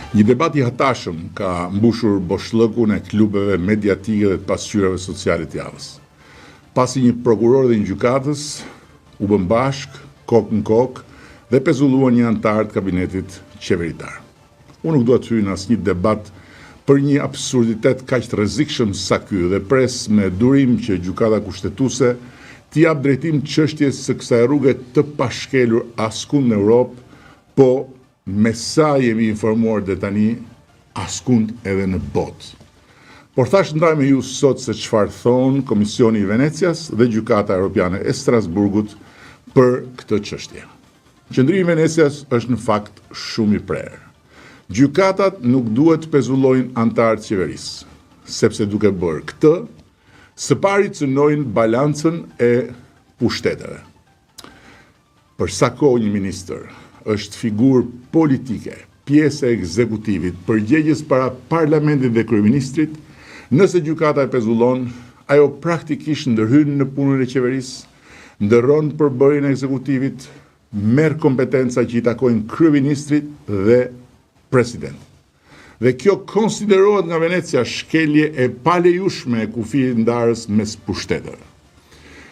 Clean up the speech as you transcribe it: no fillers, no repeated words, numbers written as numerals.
Një debat I hatashëm ka mbushur boshllëkun e klubeve mediatike dhe të pasqyrave sociale të javës. Pasi një prokuror dhe një gjykatës u bën bashk, kokë në kokë dhe pezulluan një antar të kabinetit qeveritar. Unë nuk dua të hyj në asnjë debat për një absurditet kaq të rrezikshëm sa ky dhe pres me durim që gjykata kushtetuese t'i jap drejtim çështjes së kësaj rruge të pashkelur askund në Europë, po me sa jemi informuar dhe tani askund edhe në botë. Por thash ndaj me ju sot se çfarë thon Komisioni I Venecias dhe Gjykata Europiane e Strasburgut për këtë çështje. Qendrimi I Venecias është në fakt shumë I prerë. Gjykatat nuk duhet të pezullojnë antarët e qeverisë, sepse duke bërë këtë, së pari cënojnë balancën e pushteteve. Për sa kohë një ministër është figurë politike, pjesë e ekzekutivit, përgjegjës para parlamentit dhe kryeministrit, nëse gjykata e pezullon, ajo praktikisht ndërhyn në punën e qeverisë, ndërron përbërjen e ekzekutivit, merr kompetenca që I takojnë kryeministrit dhe president. Dhe kjo konsiderohet nga Venecia shkelje e palejueshme e kufijit ndarës mes pushteteve.